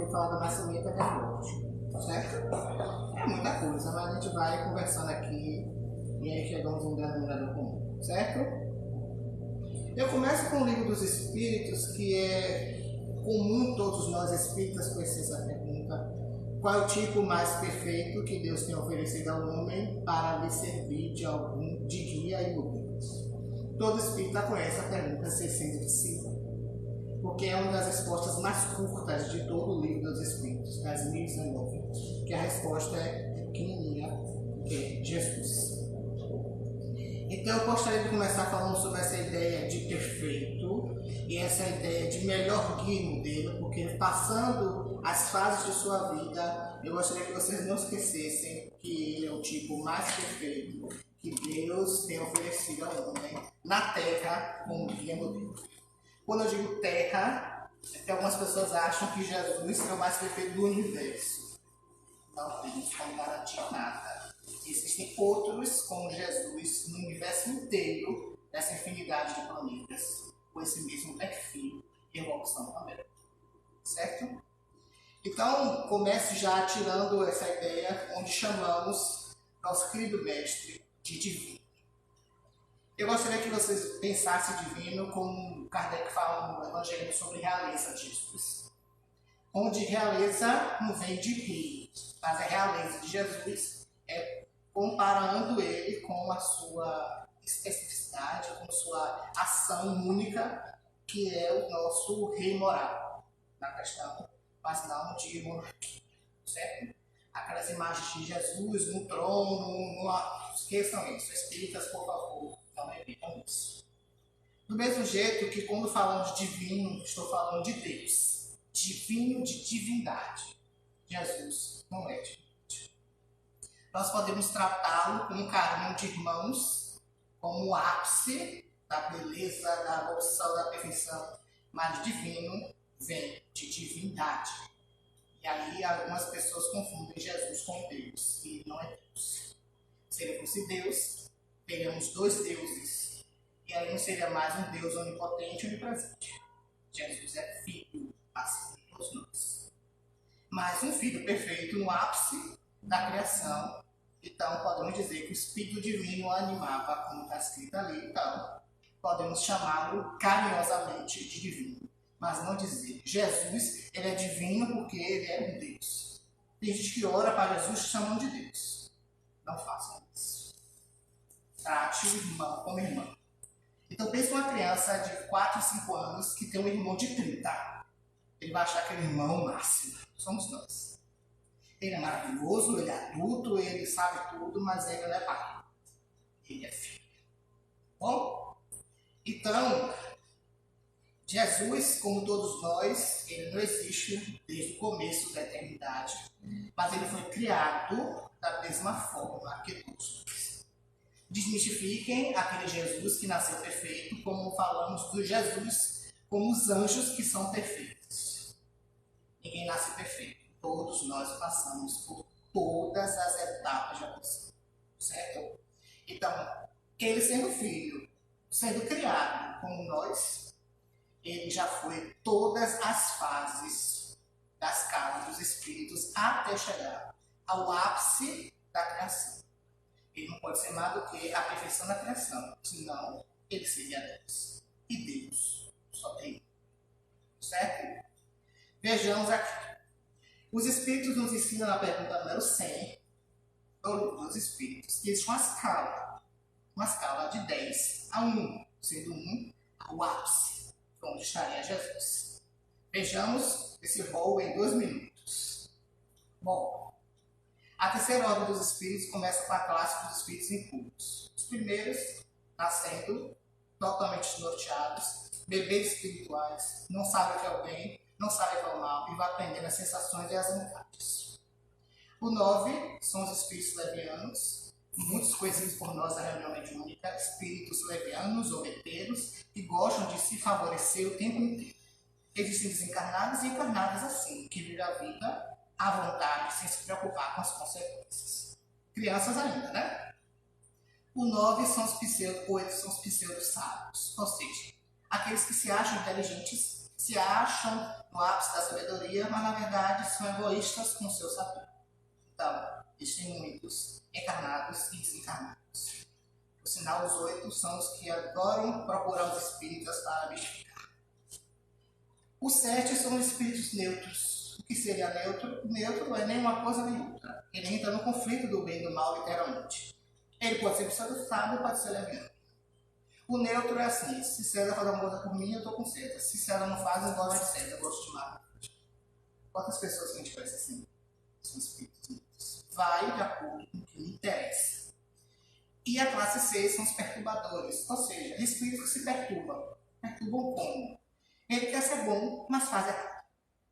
ouviu falar da maçaneta diagnóstica, certo? É muita coisa, mas a gente vai conversando aqui e aí chegamos a um denominador comum, certo? Eu começo com o Livro dos Espíritos, que é comum todos nós espíritas conhecer essa pergunta: qual é o tipo mais perfeito que Deus tem oferecido ao homem para lhe servir de guia e modelo? Todo espírita conhece a pergunta 605, porque é uma das respostas mais curtas de todo o Livro dos Espíritos, das 1019, que a resposta é pequenininha, que é Jesus. Então eu gostaria de começar falando sobre essa ideia de perfeito e essa ideia de melhor guia e modelo, porque passando as fases de sua vida, eu gostaria que vocês não esquecessem que ele é o tipo mais perfeito que Deus tem oferecido ao homem na Terra como guia e modelo. Quando eu digo Terra, é que algumas pessoas acham que Jesus é o mais perfeito do universo. Não temos como garantir nada. Existem outros como Jesus no universo inteiro, nessa infinidade de planetas, com esse mesmo perfil de evolução também. Certo? Então, comece já tirando essa ideia onde chamamos nosso querido mestre de divino. Eu gostaria que vocês pensassem divino como Kardec fala no Evangelho sobre realeza de Jesus. Onde realeza não vem de rei, mas a realeza de Jesus é comparando ele com a sua especificidade, com a sua ação única, que é o nosso rei moral, na questão, mas não de monarquia, certo? Aquelas imagens de Jesus no trono, não esqueçam isso, espíritas, por favor, não repitam isso. Do mesmo jeito que quando falamos de divino, estou falando de Deus, divino de divindade. Jesus não é divino. Nós podemos tratá-lo com um carinho de irmãos, como o ápice da beleza, da evolução, da perfeição, mas divino vem de divindade. E aí algumas pessoas confundem Jesus com Deus, e não é Deus. Se ele fosse Deus, teríamos dois deuses, e aí não seria mais um Deus onipotente e onipresente. Jesus é filho, assim como todos nós. Mas um filho perfeito no ápice da criação. Então podemos dizer que o Espírito Divino o animava, como está escrito ali, então podemos chamá-lo carinhosamente de divino. Mas não dizer Jesus, ele é divino porque ele é um Deus. Tem gente que ora para Jesus chamando de Deus. Não façam isso. Trate o irmão como irmão. Então pense uma criança de 4 ou 5 anos que tem um irmão de 30. Ele vai achar que ele é o irmão máximo. Somos nós. Ele é maravilhoso, ele é adulto, ele sabe tudo, mas ele não é pai. Ele é filho. Bom? Então, Jesus, como todos nós, ele não existe desde o começo da eternidade, mas ele foi criado da mesma forma que todos nós. Desmistifiquem aquele Jesus que nasceu perfeito, como falamos do Jesus como os anjos que são perfeitos. Ninguém nasce perfeito. Todos nós passamos por todas as etapas de evolução, certo? Então, ele sendo filho, sendo criado como nós, ele já foi todas as fases da escala dos espíritos até chegar ao ápice da criação. Ele não pode ser mais do que a perfeição da criação, senão ele seria Deus. E Deus só tem um, certo? Vejamos aqui. Os Espíritos nos ensinam na pergunta número 100 do Livro dos Espíritos que existe uma escala de 10 a 1, sendo 1 o ápice, onde estaria Jesus. Vejamos esse rol em 2 minutos. Bom, a terceira ordem dos Espíritos começa com a classe dos Espíritos impuros. Os primeiros, nascendo totalmente desnorteados, bebês espirituais, não sabem o que é o bem, não sabe o que é o mal e vai aprendendo as sensações e as vontades. O 9 são os espíritos levianos, muitos conhecidos por nós da reunião mediúnica, espíritos levianos ou veteiros, que gostam de se favorecer o tempo inteiro. Existem desencarnados e encarnados assim, que vivem a vida à vontade, sem se preocupar com as consequências. Crianças ainda, né? O 9 são os pseudo-sábios, ou seja, aqueles que se acham inteligentes se acham no ápice da sabedoria, mas na verdade são egoístas com o seu saber. Então, existem muitos encarnados e desencarnados. Por sinal, os 8 são os que adoram procurar os espíritas para mistificar. Os 7 são os espíritos neutros. O que seria neutro? Neutro não é nem uma coisa nem outra. Ele entra no conflito do bem e do mal, literalmente. Ele pode ser pseudo-sábio, pode ser leviano. O neutro é assim: se César faz alguma coisa por mim, eu estou com César. Se César não faz, eu gosto de César, eu gosto de Marco. Quantas pessoas que a gente conhece assim? São espíritos neutros. Vai de acordo com o que lhe interessa. E a classe 6 são os perturbadores, ou seja, espíritos que se perturbam. Perturbam como? Ele quer ser bom, mas faz errado.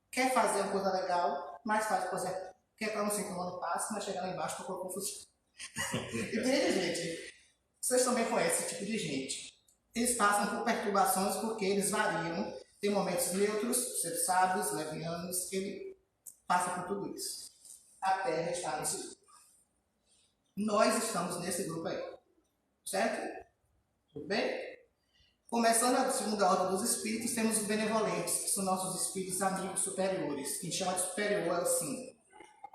Quer fazer uma coisa legal, mas faz coisa errada. Quer estar no sintoma do passo, mas chegar lá embaixo para confusão. Entende, gente? Vocês também conhecem esse tipo de gente. Eles passam por perturbações porque eles variam. Tem momentos neutros, ser sábios, levianos, ele passa por tudo isso. A Terra está nesse grupo. Nós estamos nesse grupo aí. Certo? Tudo bem? Começando a segunda ordem dos espíritos, temos os benevolentes, que são nossos espíritos amigos superiores. Quem chama de superior é o 5.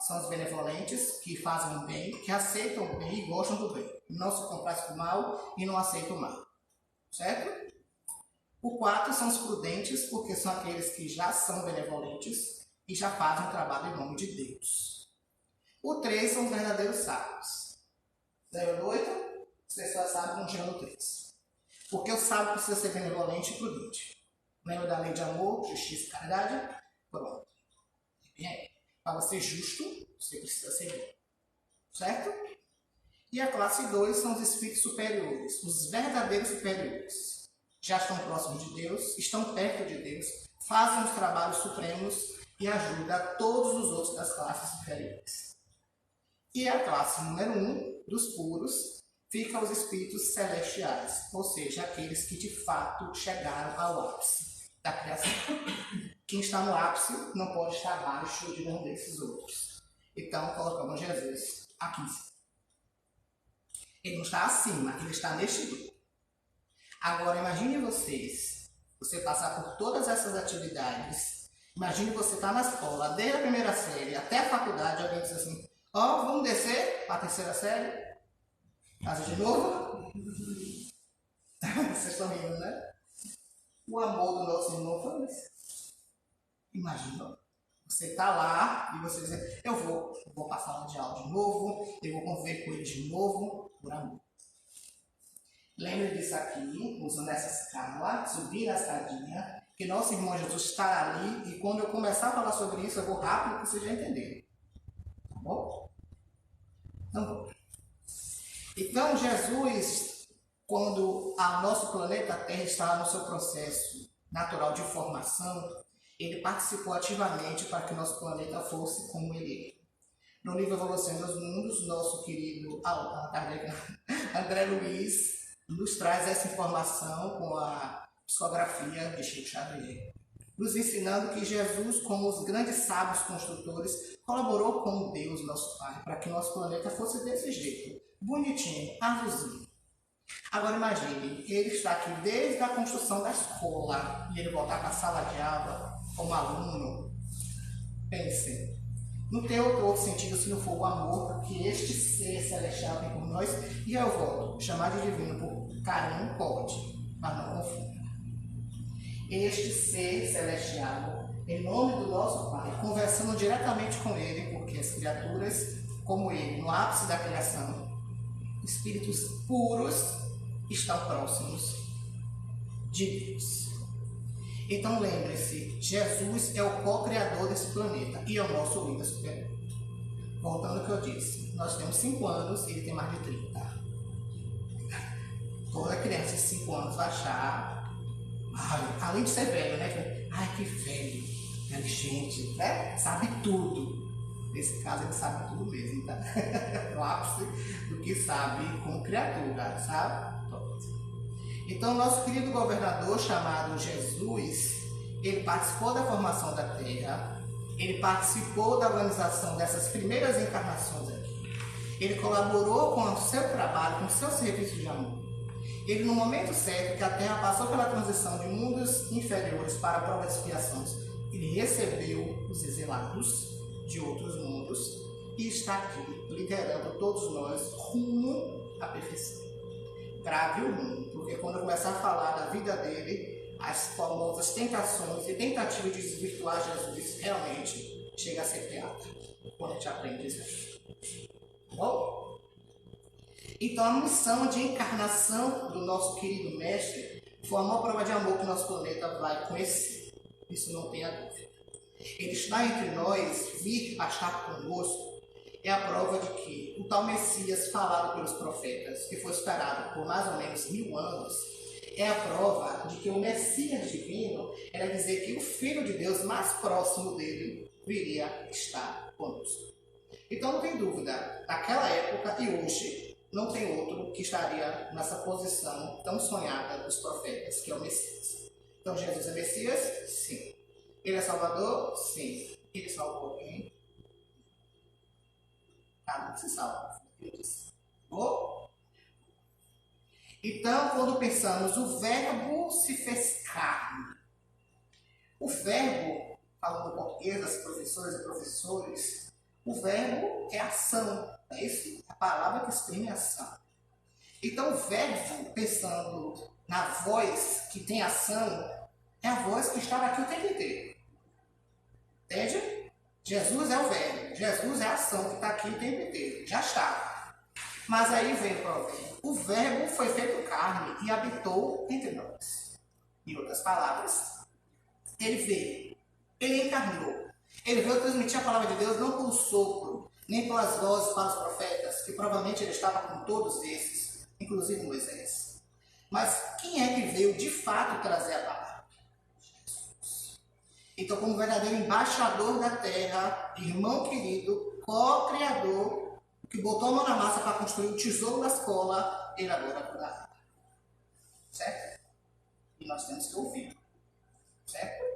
São os benevolentes, que fazem o bem, que aceitam o bem e gostam do bem. Não se complacem com o mal e não aceitam o mal. Certo? O 4 são os prudentes, porque são aqueles que já são benevolentes e já fazem o trabalho em nome de Deus. O 3 são os verdadeiros sábios. 08, as pessoas sabem não chegam no 3. Porque o sábio precisa ser benevolente e prudente. Lembra da lei de amor, justiça e caridade? Pronto. Bem, para ser justo, você precisa ser bom. Certo? E a classe 2 são os espíritos superiores, os verdadeiros superiores. Já estão próximos de Deus, estão perto de Deus, fazem os trabalhos supremos e ajudam a todos os outros das classes superiores. E a classe número 1, dos puros, ficam os espíritos celestiais, ou seja, aqueles que de fato chegaram ao ápice da criação. Quem está no ápice não pode estar abaixo de um desses outros. Então, colocamos Jesus aqui em cima. Ele não está acima, ele está neste grupo. Agora, imagine você passar por todas essas atividades. Imagine você estar na escola, desde a primeira série até a faculdade, alguém diz assim: ó, vamos descer para a terceira série? Casa de novo? Vocês estão rindo, né? O amor do nosso irmão foi esse. Imagina, você está lá e você diz: eu vou para a sala de aula de novo, eu vou conviver com ele de novo, por amor. Lembre disso aqui, usando essa escala, subir a escadinha, que nosso irmão Jesus está ali, e quando eu começar a falar sobre isso, eu vou rápido para vocês já entenderem. Tá bom? Então, Jesus, quando o nosso planeta Terra estava no seu processo natural de formação, ele participou ativamente para que o nosso planeta fosse como ele é. No livro Evolução dos Mundos, nosso querido André Luiz nos traz essa informação com a psicografia de Chico Xavier, nos ensinando que Jesus, como os grandes sábios construtores, colaborou com Deus, nosso Pai, para que nosso planeta fosse desse jeito, bonitinho, azulzinho. Agora imagine, ele está aqui desde a construção da escola, e ele voltar para a sala de aula como aluno. Pense, não tem outro sentido se não for o amor que este ser celestial tem por nós. E eu volto, chamar de divino por carinho pode, mas não confunda. Este ser celestial, em nome do nosso Pai, conversando diretamente com ele, porque as criaturas, como ele, no ápice da criação, espíritos puros, estão próximos de Deus. Então lembre-se, Jesus é o co-criador desse planeta e é o nosso líder superior. Voltando ao que eu disse, nós temos 5 anos e ele tem mais de 30. Toda criança de 5 anos vai achar, além de ser velho, né? Ai, que velho, inteligente, né? Sabe tudo. Nesse caso ele sabe tudo mesmo, tá? O ápice do que sabe como criatura, sabe? Então, nosso querido governador, chamado Jesus, ele participou da formação da Terra, ele participou da organização dessas primeiras encarnações aqui, ele colaborou com o seu trabalho, com o seu serviço de amor. Ele, no momento certo que a Terra passou pela transição de mundos inferiores para a prova de expiações, ele recebeu os exilados de outros mundos e está aqui liderando todos nós rumo à perfeição. Grave o rumo, porque quando eu começar a falar da vida dele, as famosas tentações e tentativas de desvirtuar Jesus realmente chega a ser piada quando a gente aprende isso. Bom? Então a missão de encarnação do nosso querido mestre foi a maior prova de amor que o nosso planeta vai conhecer. Isso não tenha dúvida. Ele está entre nós, vir a estar conosco, é a prova de que o tal Messias falado pelos profetas, que foi esperado por mais ou menos 1000 anos, é a prova de que o Messias divino era dizer que o Filho de Deus mais próximo dele viria estar conosco. Então não tem dúvida, naquela época e hoje, não tem outro que estaria nessa posição tão sonhada dos profetas, que é o Messias. Então Jesus é Messias? Sim. Ele é Salvador? Sim. Ele salvou alguém? Cada um se salva. Bom? Então, quando pensamos, o verbo se fez carne. O verbo, falando português, das professoras e professores, o verbo é ação. É isso? A palavra que exprime ação. Então, o verbo, pensando na voz que tem ação, é a voz que está aqui o tempo inteiro. Entende? Jesus é o verbo. Jesus é a ação que está aqui o tempo inteiro. Já está. Mas aí vem o problema. O verbo foi feito carne e habitou entre nós. Em outras palavras, ele veio. Ele encarnou. Ele veio transmitir a palavra de Deus não pelo sopro, nem pelas vozes para os profetas, que provavelmente ele estava com todos esses, inclusive Moisés. Mas quem é que veio de fato trazer a palavra? Jesus. Então, como verdadeiro embaixador da terra, irmão querido, co-criador, que botou a mão na massa para construir o tesouro da escola, ele agora vai dar. Certo? E nós temos que ouvir. Certo?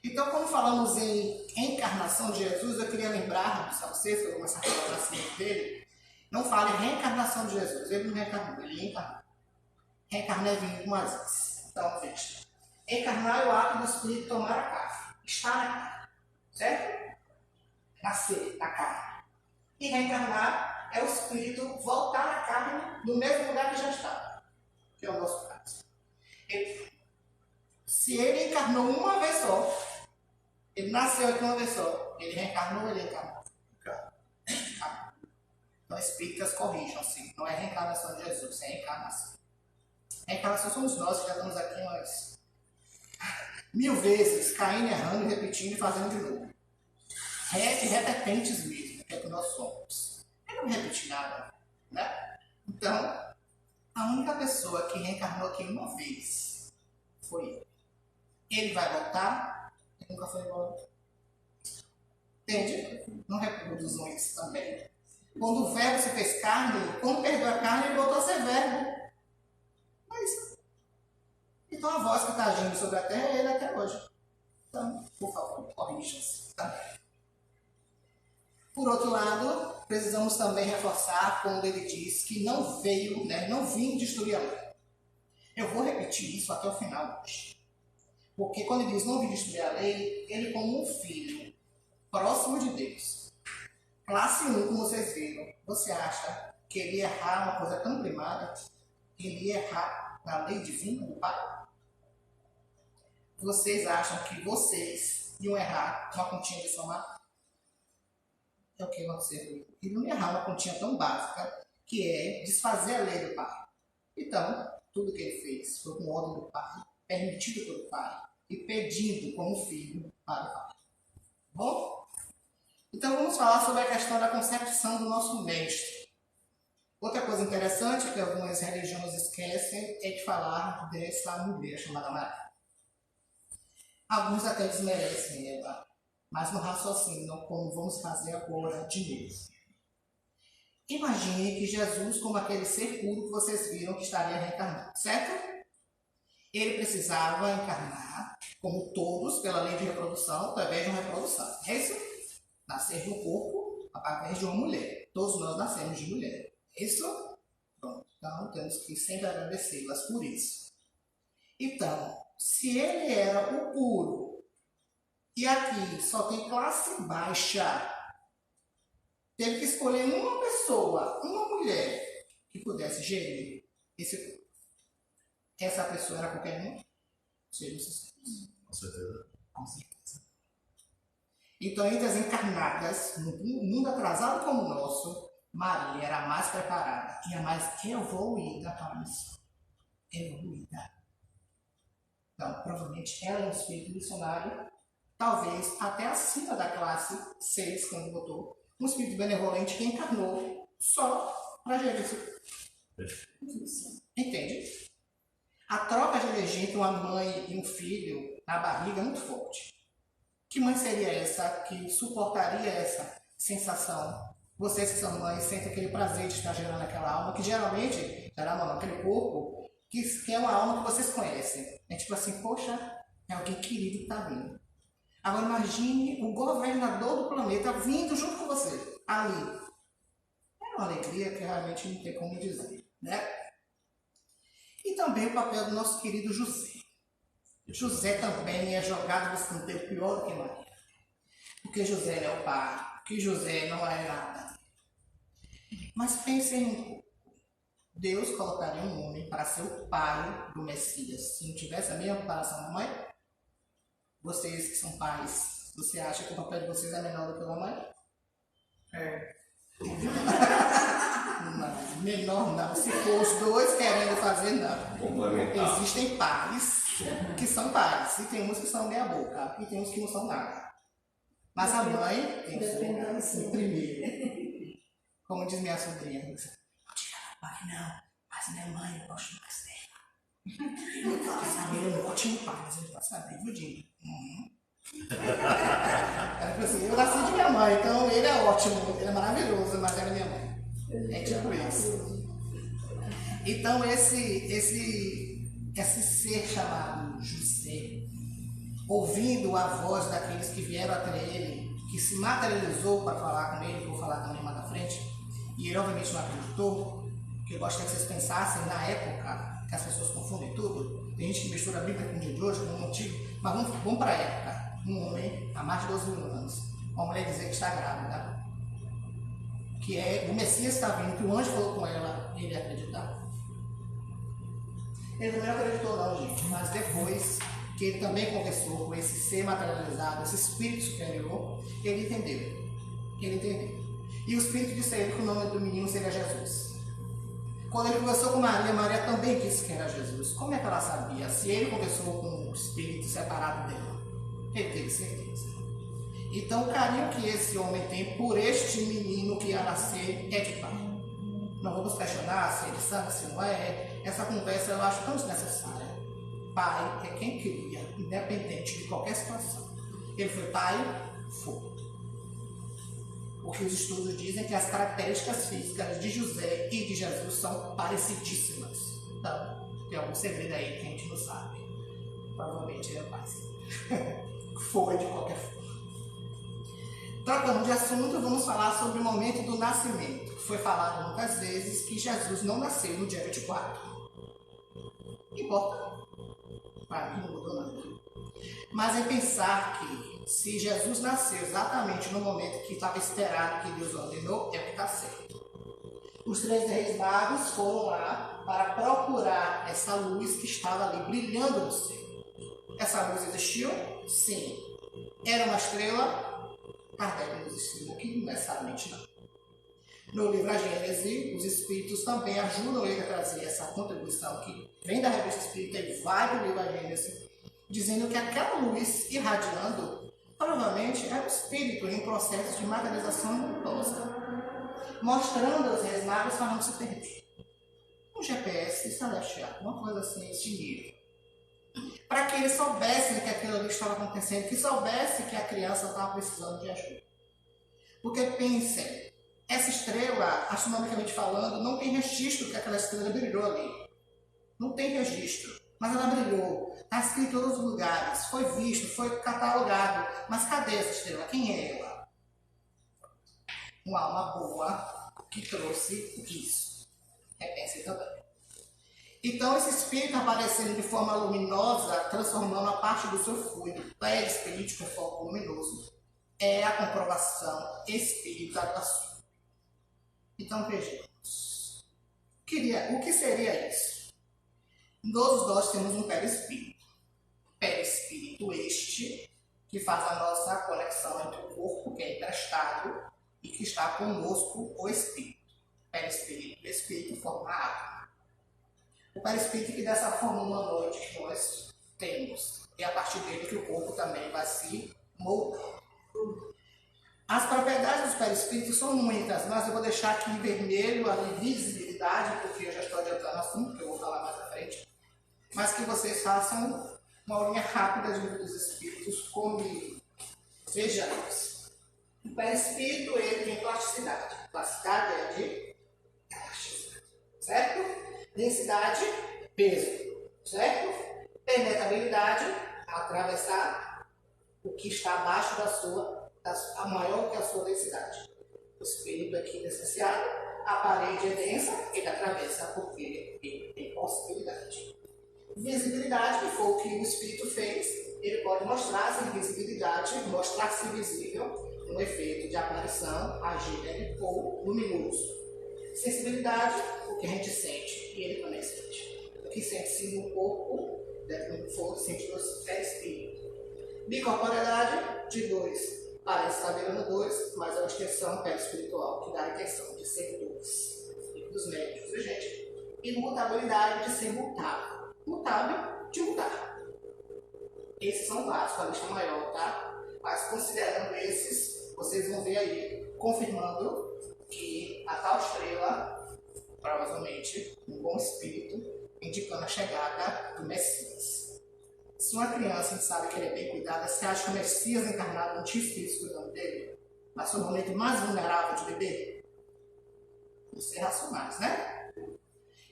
Então, quando falamos em encarnação de Jesus, eu queria lembrar a vocês, que eu vou começar a falar para cima dele, não fale reencarnação de Jesus, ele não reencarnou, ele encarnou. Reencarnar é vir com as vezes. Então, veja. Encarnar é o ato do Espírito tomar a carne, estar na carne, certo? Nascer na carne. E reencarnar é o Espírito voltar na carne no mesmo lugar que já estava, que é o nosso caso. Se ele encarnou uma vez só, ele nasceu aqui uma vez só, ele reencarnou, ele encarnou. Então, espíritas corrijam-se, não é reencarnação de Jesus, é reencarnação. Reencarnação somos nós que já estamos aqui umas 1000 vezes, caindo, errando, repetindo e fazendo de novo. Repetentes mesmo, que é o que nós somos. Ele não repete nada, né? Então, a única pessoa que reencarnou aqui uma vez foi ele. Ele vai voltar? Ele nunca foi embora. Entende? Não reproduzam isso também. Quando o verbo se fez carne, quando perdeu a carne, ele voltou a ser verbo. É isso. Então a voz que está agindo sobre a terra é ele até hoje. Então, por favor, corrijam-se também. Por outro lado, precisamos também reforçar quando ele diz que não veio, não vim destruir a lei. Eu vou repetir isso até o final hoje. Porque quando ele diz não vim destruir a lei, ele como um filho próximo de Deus. Classe 1, como vocês viram, você acha que ele ia errar uma coisa tão primária? Ele ia errar na lei divina do Pai? Vocês acham que vocês iam errar uma continha de somar? É o que aconteceu. Ele não ia errar uma continha tão básica, que é desfazer a lei do Pai. Então, tudo que ele fez foi com ordem do Pai, permitido pelo Pai e pedido como filho para o Pai. Bom? Então vamos falar sobre a questão da concepção do nosso mestre. Outra coisa interessante que algumas religiões esquecem é de falar dessa mulher chamada Maria. Alguns até desmerecem ela, mas não raciocinam como vamos fazer agora de novo. Imagine que Jesus, como aquele ser puro que vocês viram que estaria reencarnado, certo? Ele precisava encarnar, como todos, pela lei de reprodução, através de uma reprodução. É isso? Nascer no corpo através de uma mulher. Todos nós nascemos de mulher. É isso? Pronto. Então, temos que sempre agradecê-las por isso. Então, se ele era o puro, e aqui só tem classe baixa, teve que escolher uma pessoa, uma mulher, que pudesse gerir esse corpo. Essa pessoa era qualquer um? Seria o sucesso. Com certeza. Com certeza. Então, entre as encarnadas, no mundo atrasado como o nosso, Maria era a mais preparada e a mais evoluída para a missão. Evoluída. Então, provavelmente, ela é um espírito missionário, talvez até acima da classe 6, quando botou, um espírito benevolente que encarnou só para gerir isso. Entende? A troca de energia entre uma mãe e um filho na barriga é muito forte. Que mãe seria essa que suportaria essa sensação? Vocês que são mães sentem aquele prazer de estar gerando aquela alma, que geralmente, aquele corpo, que é uma alma que vocês conhecem. É tipo assim, poxa, é alguém querido que está vindo. Agora imagine o governador do planeta vindo junto com você, ali. É uma alegria que realmente não tem como dizer, né? E também o papel do nosso querido José. José também é jogado no escanteio pior do que Maria. Porque José não é o pai, porque José não é nada. Mas pensem um pouco. Deus colocaria um homem para ser o pai do Messias. Se não tivesse a mesma preparação da mãe, vocês que são pais, você acha que o papel de vocês é menor do que o da mãe? É. Não, menor não. Se for os dois querendo fazer, não. Existem pais que são pais. E tem uns que são meia boca. E tem uns que não são nada. Mas a mãe tem o seu lugar assim, primeiro. Como diz minha sobrinha. Não diga pai, não. Mas minha mãe, eu gosto mais dela. Eu quero saber, eu não gosto de pai, mas ele vai saber, viu, Dinho? Ela falou assim, eu nasci de minha mãe, então ele é ótimo, ele é maravilhoso, mas era minha mãe. É tipo isso. Então esse ser chamado José, ouvindo a voz daqueles que vieram até ele, que se materializou para falar com ele, vou falar também mais à frente, e ele obviamente não acreditou, que eu gostaria que vocês pensassem na época, que as pessoas confundem tudo, tem gente que mistura a Bíblia com o dia de hoje, com o motivo, mas vamos para a época. Um homem há mais de 12 mil anos, uma mulher dizer que está grávida, que o Messias está vindo, que o anjo falou com ela, ele acreditar. Ele também não acreditou não, gente, mas depois que ele também conversou com esse ser materializado, esse espírito superior, ele entendeu. E o espírito disse a ele que o nome do menino seria Jesus. Quando ele conversou com Maria, Maria também disse que era Jesus. Como é que ela sabia? Se ele conversou com o espírito separado dela, ele teve certeza. Então o carinho que esse homem tem por este menino que ia nascer é de pai. Não vamos questionar se ele sabe, se não é. Essa conversa eu acho tão desnecessária. Pai é quem cria, independente de qualquer situação. Ele foi pai? Foi. Porque os estudos dizem que as características físicas de José e de Jesus são parecidíssimas. Então, tem algum segredo aí que a gente não sabe. Provavelmente ele é pai. Foi de qualquer forma. Trocando de assunto, vamos falar sobre o momento do nascimento. Foi falado muitas vezes que Jesus não nasceu no dia 24. Importa? Para mim não mudou nada. Mas é pensar que se Jesus nasceu exatamente no momento que estava esperado, que Deus ordenou, é o que está certo. Os 3 reis magos foram lá para procurar essa luz que estava ali brilhando no céu. Essa luz existiu? Sim. Era uma estrela? Kardec nos explica que não necessariamente não. No livro A Gênese, os espíritos também ajudam ele a trazer essa contribuição que vem da revista espírita e vai para o livro A Gênese, dizendo que aquela luz irradiando provavelmente era o espírito em um processo de materialização luminosa, mostrando aos reis magos para não se perder. Um GPS celestial, uma coisa assim, desse nível. Para que eles soubessem que aquilo ali estava acontecendo, que soubessem que a criança estava precisando de ajuda. Porque pensem, essa estrela, astronomicamente falando, não tem registro que aquela estrela brilhou ali. Não tem registro. Mas ela brilhou. Está escrito em todos os lugares. Foi visto, foi catalogado. Mas cadê essa estrela? Quem é ela? Uma alma boa que trouxe isso. Repensem também. Então, esse espírito aparecendo de forma luminosa, transformando a parte do seu fluido perispirítico em foco luminoso, é a comprovação espírita do assunto. Então, vejamos. O que seria isso? Todos nós temos um perispírito. Perispírito este, que faz a nossa conexão entre o corpo, que é emprestado, e que está conosco, o espírito. Perispírito e espírito formam a água. O perispírito que dessa forma uma noite que nós temos. E a partir dele que o corpo também vai se moldar. As propriedades dos perispíritos são muitas, mas eu vou deixar aqui em vermelho a visibilidade, porque eu já estou adiantando o assunto, que eu vou falar mais à frente. Mas que vocês façam uma aulinha rápida de livro dos espíritos comigo. Vejamos. O perispírito ele tem plasticidade. Plasticidade é de plasticidade, certo? Densidade, peso, certo? Penetrabilidade, atravessar o que está abaixo da sua, a maior que a sua densidade. O espírito aqui licenciado, a parede é densa, ele atravessa porque ele tem possibilidade. Visibilidade, que foi o que o espírito fez, ele pode mostrar-se invisibilidade, mostrar-se visível, um efeito de aparição, agir ou luminoso. Sensibilidade, o que a gente sente, e ele também sente. O que sente-se no corpo, deve for sente no perispírito. Bicorporeidade, de 2. Parece estar virando 2, mas é uma extensão perispiritual, que dá a intenção de ser 2. E dos médicos, viu, gente? Imutabilidade, de ser mutável. Mutável, de mudar. Esses são vários, a lista maior, tá? Mas considerando esses, vocês vão ver aí, confirmando que a tal estrela, provavelmente, um bom espírito, indicando a chegada do Messias. Se uma criança, a gente sabe que ele é bem cuidada, você acha que o Messias encarnado não tinha filhos cuidando dele? Mas foi o momento mais vulnerável de bebê? Vamos ser racionais, né?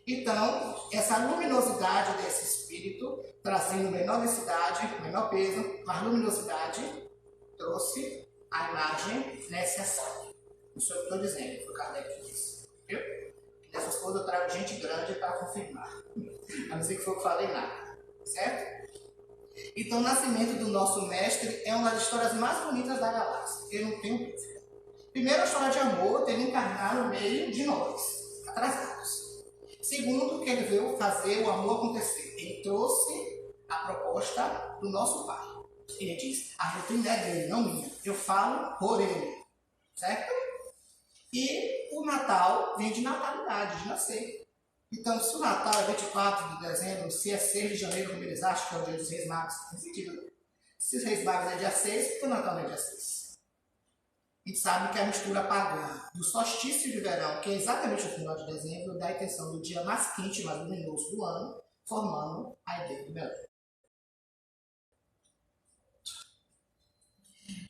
Então, essa luminosidade desse espírito, trazendo menor densidade, menor peso, mas luminosidade, trouxe a imagem necessária. Isso é o que eu estou dizendo, que o Kardec disse. Viu? Dessas coisas eu trago gente grande para confirmar. A não ser que foi eu que falei nada. Certo? Então, o nascimento do nosso mestre é uma das histórias mais bonitas da galáxia. Eu não tenho dúvida. Primeiro, a história de amor dele encarnar no meio de nós, atrasados. Segundo, que ele veio fazer o amor acontecer. Ele trouxe a proposta do nosso pai. Ele disse, a rotina é dele, não minha. Eu falo por ele. Certo? E o Natal vem de natalidade, de nascer. Então, se o Natal é 24 de dezembro, se é 6 de janeiro, como eles acham que é o dia dos Reis Magos, tem sentido. Se os Reis Magos é dia 6, por que o Natal não é dia 6? A gente sabe que a mistura pagã do solstício de verão, que é exatamente o final de dezembro, dá a intenção do dia mais quente e mais luminoso do ano, formando a ideia do Belém.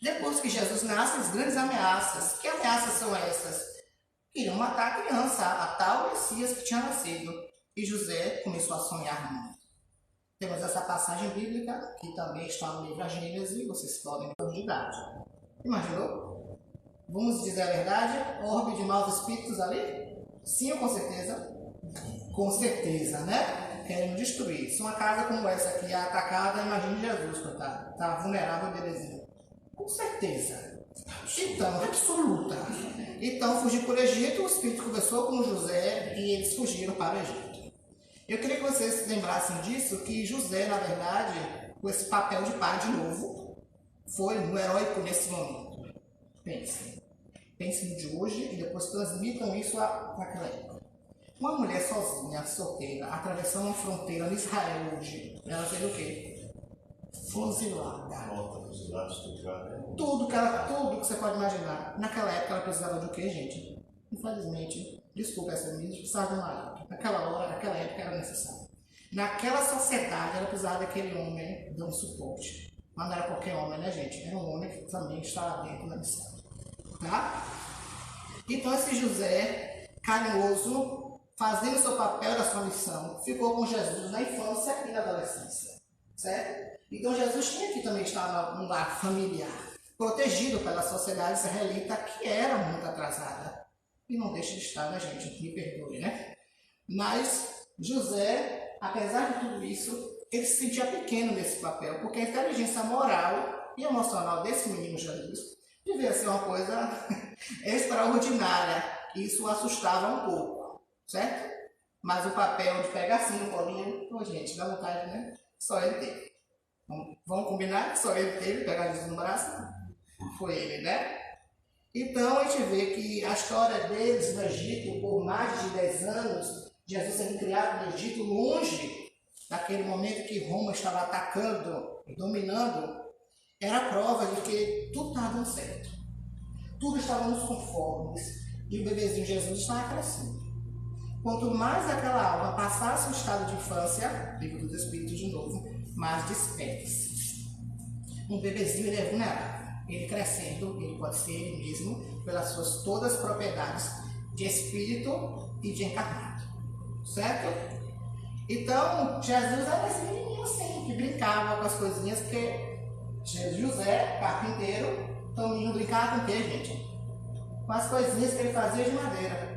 Depois que Jesus nasce, as grandes ameaças. Que ameaças são essas? Queriam matar a criança, a tal Messias que tinha nascido. E José começou a sonhar muito. Temos essa passagem bíblica, que também está no livro da Gênesis, vocês podem ver de idade. Imaginou? Vamos dizer a verdade? Orbe de maus espíritos ali? Sim ou com certeza? Com certeza, né? Querendo destruir. Se uma casa como essa aqui é atacada, imagine Jesus, coitado. Está vulnerável, belezinha. Com certeza. Então, absoluta. Então, fugir para o Egito, o Espírito conversou com José e eles fugiram para o Egito. Eu queria que vocês se lembrassem disso, que José, na verdade, com esse papel de pai de novo, foi um heróico nesse momento. Pensem. Pensem no de hoje e depois transmitam isso naquela época. Uma mulher sozinha, solteira, atravessando uma fronteira no Israel hoje, ela fez o quê? Fuzilada. Tudo que você pode imaginar. Naquela época ela precisava de o quê, gente? Infelizmente, desculpa essa menina, precisava de um marido. Naquela hora, naquela época era necessário. Naquela sociedade ela precisava daquele homem dar um suporte. Mas não era qualquer homem, né, gente? Era um homem que também estava dentro da missão. Tá? Então esse José, carinhoso, fazendo o seu papel da sua missão, ficou com Jesus na infância e na adolescência. Certo? Então Jesus tinha que também estar num lar familiar, protegido pela sociedade israelita que era muito atrasada. E não deixa de estar, né, gente? Me perdoe, né? Mas José, apesar de tudo isso, ele se sentia pequeno nesse papel, porque a inteligência moral e emocional desse menino Jesus devia ser uma coisa extraordinária. Isso o assustava um pouco, certo? Mas o papel de pegar assim no colinho, pô, gente, dá vontade, né? Só ele teve. Vamos combinar que só ele teve, pegar Jesus no braço? Foi ele, né? Então a gente vê que a história deles no Egito, por mais de 10 anos, Jesus sendo criado no Egito, longe daquele momento que Roma estava atacando, dominando, era prova de que tudo estava dando certo. Tudo estava nos conformes e o bebezinho Jesus estava crescendo. Quanto mais aquela alma passasse o estado de infância, livro dos Espíritos de novo, mais desperta-se. Um bebezinho ele é vulnerável. Ele crescendo, ele pode ser ele mesmo, pelas suas todas as propriedades de espírito e de encarnado. Certo? Então, Jesus era esse menininho assim, que brincava com as coisinhas, porque José, carpinteiro, então o menino brincava com o quê, gente? Com as coisinhas que ele fazia de madeira.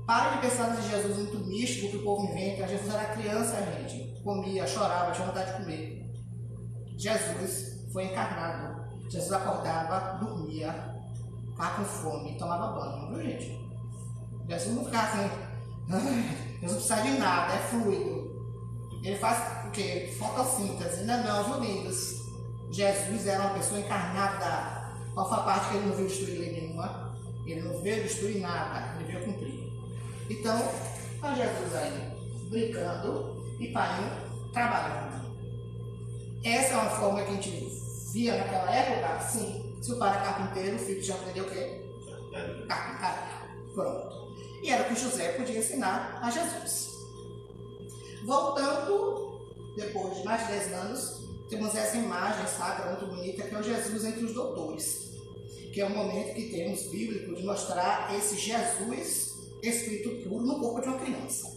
Para de pensar nesse Jesus muito místico que o povo inventa. Jesus era criança, gente. Comia, chorava, tinha vontade de comer. Jesus foi encarnado. Jesus acordava, dormia, ficava com fome, tomava banho, viu, gente? Jesus não ficava assim, Jesus não precisa de nada, é fluido. Ele faz o quê? Fotossíntese, né? Não, viu, lindos? Jesus era uma pessoa encarnada. Qual foi a parte que ele não veio destruir lei nenhuma? Ele não veio destruir nada, ele veio cumprir. Então, olha Jesus aí, brincando e pai trabalhando. Essa é uma forma que a gente via naquela época, sim. Se o pai era carpinteiro, o filho já aprendeu o quê? Carpintaria. Pronto. E era o que José podia ensinar a Jesus. Voltando, depois de mais de 10 anos, temos essa imagem sacra muito bonita, que é o Jesus entre os doutores. Que é o momento que temos bíblico de mostrar esse Jesus escrito puro no corpo de uma criança.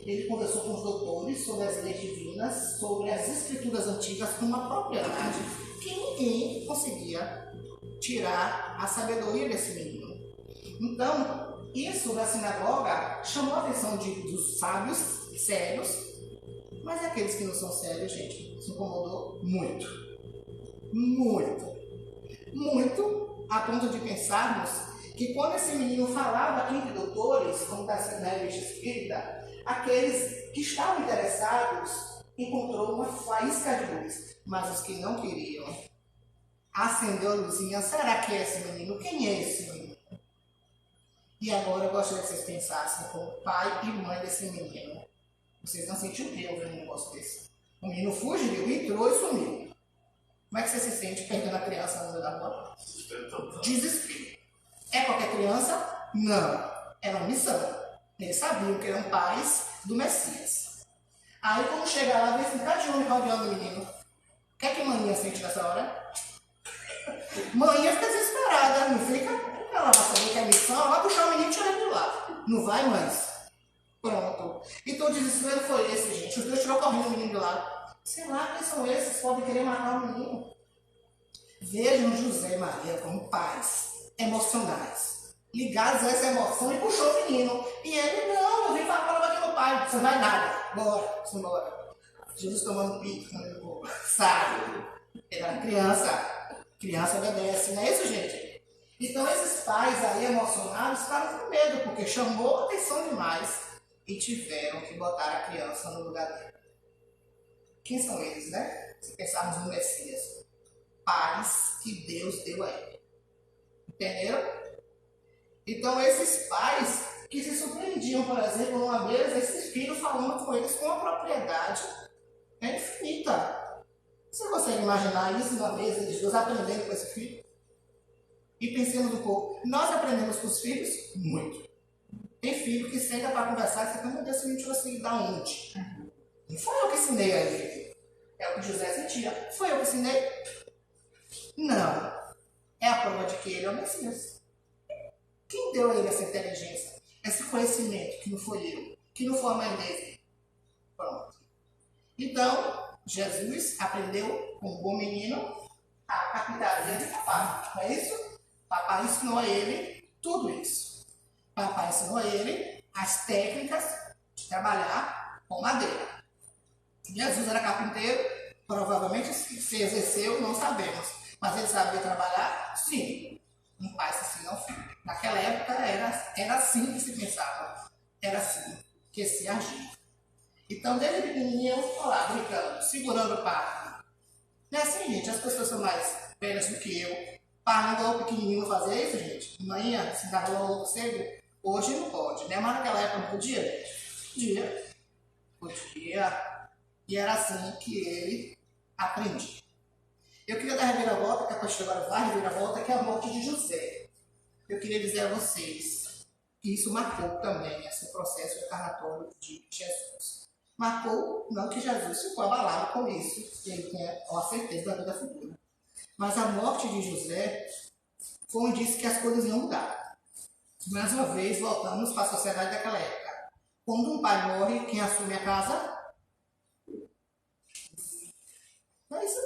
Ele conversou com os doutores sobre as leis divinas, sobre as escrituras antigas com uma propriedade que ninguém conseguia tirar a sabedoria desse menino. Então, isso da sinagoga chamou a atenção dos sábios sérios, mas aqueles que não são sérios, gente, se incomodou muito. Muito. Muito, a ponto de pensarmos que quando esse menino falava entre doutores, como está sendo na revista espírita, aqueles que estavam interessados encontrou uma faísca de luz, mas os que não queriam acendeu a luzinha. Será que é esse menino? Quem é esse menino? E agora eu gostaria que vocês pensassem como pai e mãe desse menino. Vocês não sentiram o que eu um negócio desse? O menino fugiu, entrou e sumiu. Como é que você se sente perdendo a criança no meio da rua? Desespero. É qualquer criança? Não. Era uma missão. Eles sabiam que eram pais do Messias. Aí quando chega lá, vem ficar de olho rodeando o menino. O que é que maninha sente nessa hora? Maninha fica desesperada, não fica? Ela vai saber que é missão, ela vai puxar o menino e tirar ele de lá. Não vai, mães? Pronto. Então o desespero foi esse, gente. Os dois tiraram correndo o menino de lá. Sei lá quem são esses, podem querer matar o menino. Vejam José e Maria como pais emocionais, ligados a essa emoção, e puxou o menino. E ele, não, eu vim falar para aqui meu pai, você não vai nada, bora, você embora. Jesus tomando pito, sabe? Ele era criança obedece, não é isso, gente? Então esses pais aí emocionados ficaram com medo, porque chamou a atenção demais e tiveram que botar a criança no lugar dele. Quem são eles, né? Se pensarmos no Messias. Pais que Deus deu a ele. Entenderam? Então, esses pais que se surpreendiam, por exemplo, numa vez, esses filhos falando com eles com uma propriedade infinita. Você consegue imaginar isso numa mesa de Deus aprendendo com esse filho? E pensemos um pouco. Nós aprendemos com os filhos? Muito. Tem filho que senta para conversar e você fala, meu Deus, esse menino tirou assim, da onde? Não foi eu que ensinei a ele. É o que José sentia. Foi eu que ensinei? Não. É a prova de que ele é o Messias. Quem deu a ele essa inteligência? Esse conhecimento que não foi eu, que não foi a mãe dele. Pronto. Então, Jesus aprendeu com um bom menino a carpintaria de papai. Não é isso? Papai ensinou a ele tudo isso. Papai ensinou a ele as técnicas de trabalhar com madeira. Jesus era carpinteiro, provavelmente se exerceu, não sabemos. Mas ele sabia trabalhar? Sim. Um pai se ensina ao filho. Naquela época era assim que se pensava. Era assim que se agia. Então, desde pequenininho, eu lá brincando, segurando o pá. Não é assim, gente. As pessoas são mais velhas do que eu. Pá, não igual o pequenininho fazer isso, gente. Manhã, se dava logo cedo. Hoje não pode, né? Mas naquela época não podia, gente. Podia. E era assim que ele aprendia. Eu queria dar a reviravolta, que a partir de agora vai reviravolta, que é a morte de José. Eu queria dizer a vocês que isso marcou também esse processo encarnatório de Jesus. Marcou, não que Jesus ficou abalado com isso, que ele tinha a certeza da vida futura. Mas a morte de José foi um indício que as coisas iam mudar. Mais uma vez, voltamos para a sociedade daquela época. Quando um pai morre, quem assume a casa? É isso.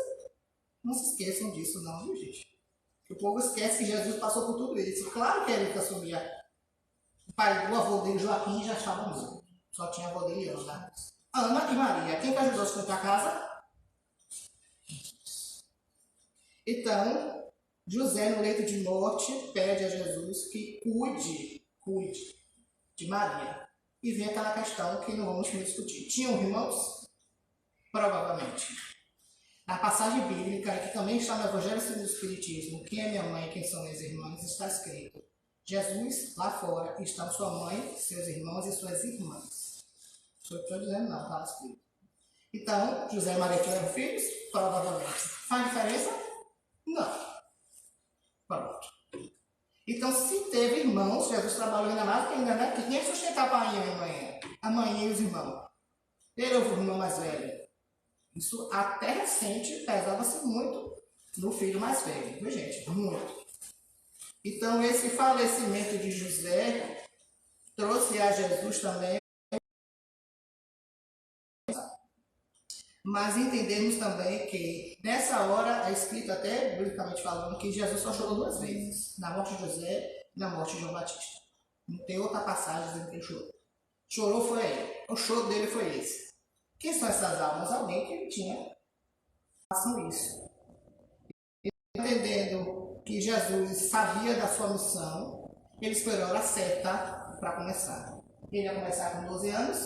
Não se esqueçam disso não, viu, gente? O povo esquece que Jesus passou por tudo isso. Claro que ele que assumia. O pai do avô dele, Joaquim, já estava morto. Só tinha a avó dele, Ana. Ana e Maria. Quem que ajudou a sustentar a casa? Então, José, no leito de morte, pede a Jesus que cuide de Maria. E vem aquela questão que não vamos discutir. Tinham irmãos? Provavelmente. Na passagem bíblica, que também está no Evangelho segundo o Espiritismo, quem é minha mãe e quem são minhas irmãs, está escrito: Jesus, lá fora, estão sua mãe, seus irmãos e suas irmãs. Não estou dizendo não, está escrito. Então, José e Maria tiveram filhos? Provavelmente. Faz diferença? Não. Pronto. Então, se teve irmãos, Jesus trabalhou ainda mais, porque ainda não é que quem sustentar a pai e a mãe? A mãe e os irmãos. Ele ou o irmão mais velho? Isso até recente pesava-se muito no filho mais velho, viu, gente? Muito. Então, esse falecimento de José trouxe a Jesus também, mas entendemos também que nessa hora é escrito até biblicamente falando que Jesus só chorou 2 vezes, na morte de José e na morte de João Batista. Não tem outra passagem dizendo que ele chorou. Chorou foi ele. O choro dele foi esse. Quem são essas almas? Alguém que tinha façam isso. Entendendo que Jesus sabia da sua missão, ele esperou a hora certa para começar. Ele ia começar com 12 anos?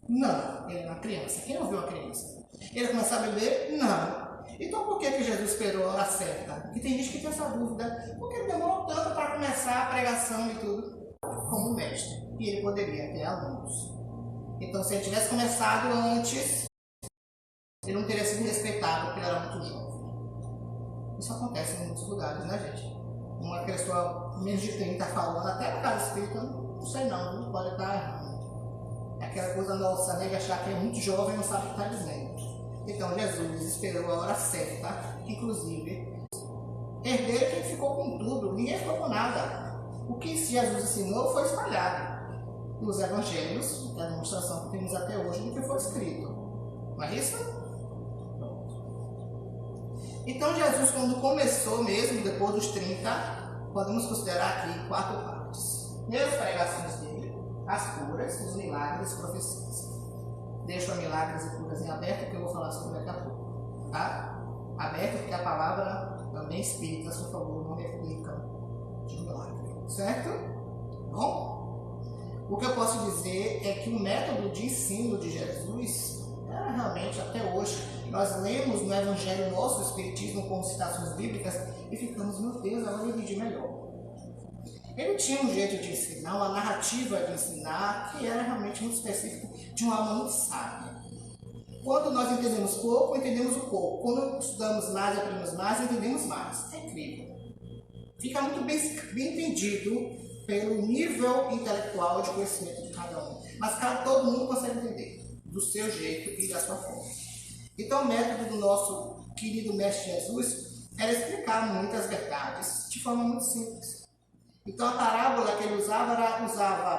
Não, ele era uma criança. Quem não viu uma criança? Ele ia começar a beber? Não. Então por que Jesus esperou a hora certa? Porque tem gente que tem essa dúvida. Porque ele demorou tanto para começar a pregação e tudo, como mestre. E ele poderia ter alunos. Então, se ele tivesse começado antes, ele não teria sido respeitado porque ele era muito jovem. Isso acontece em muitos lugares, né, gente? Uma pessoa menos de 30 falando, até na casa espírita, não sei não pode estar errando. É aquela coisa nossa, né, de achar que é muito jovem e não sabe o que está dizendo. Então, Jesus esperou a hora certa, inclusive, herdeiro quem ficou com tudo, ninguém ficou com nada. O que Jesus ensinou foi espalhado nos evangelhos, que é a demonstração que temos até hoje do que foi escrito. Não é isso? Então Jesus, quando começou mesmo, depois dos 30, podemos considerar aqui 4 partes. Primeiras pregações dele, as curas, os milagres e as profecias. Deixo a milagres e curas em aberto, que eu vou falar sobre daqui a pouco. Tá? Aberto, porque a palavra também espírita, por favor, não replica de milagre. Certo? Bom? O que eu posso dizer é que o método de ensino de Jesus era realmente, até hoje, nós lemos no Evangelho nosso, o Espiritismo, com citações bíblicas, e ficamos, meu Deus, agora eu entendi melhor. Ele tinha um jeito de ensinar, uma narrativa de ensinar, que era realmente muito específico, de uma alma muito sábia. Quando nós entendemos pouco, entendemos o pouco. Quando estudamos mais, aprendemos mais, entendemos mais. É incrível. Fica muito bem entendido pelo nível intelectual de conhecimento de cada um. Mas todo mundo consegue entender, do seu jeito e da sua forma. Então o método do nosso querido Mestre Jesus era explicar muitas verdades de forma muito simples. Então a parábola que ele usava,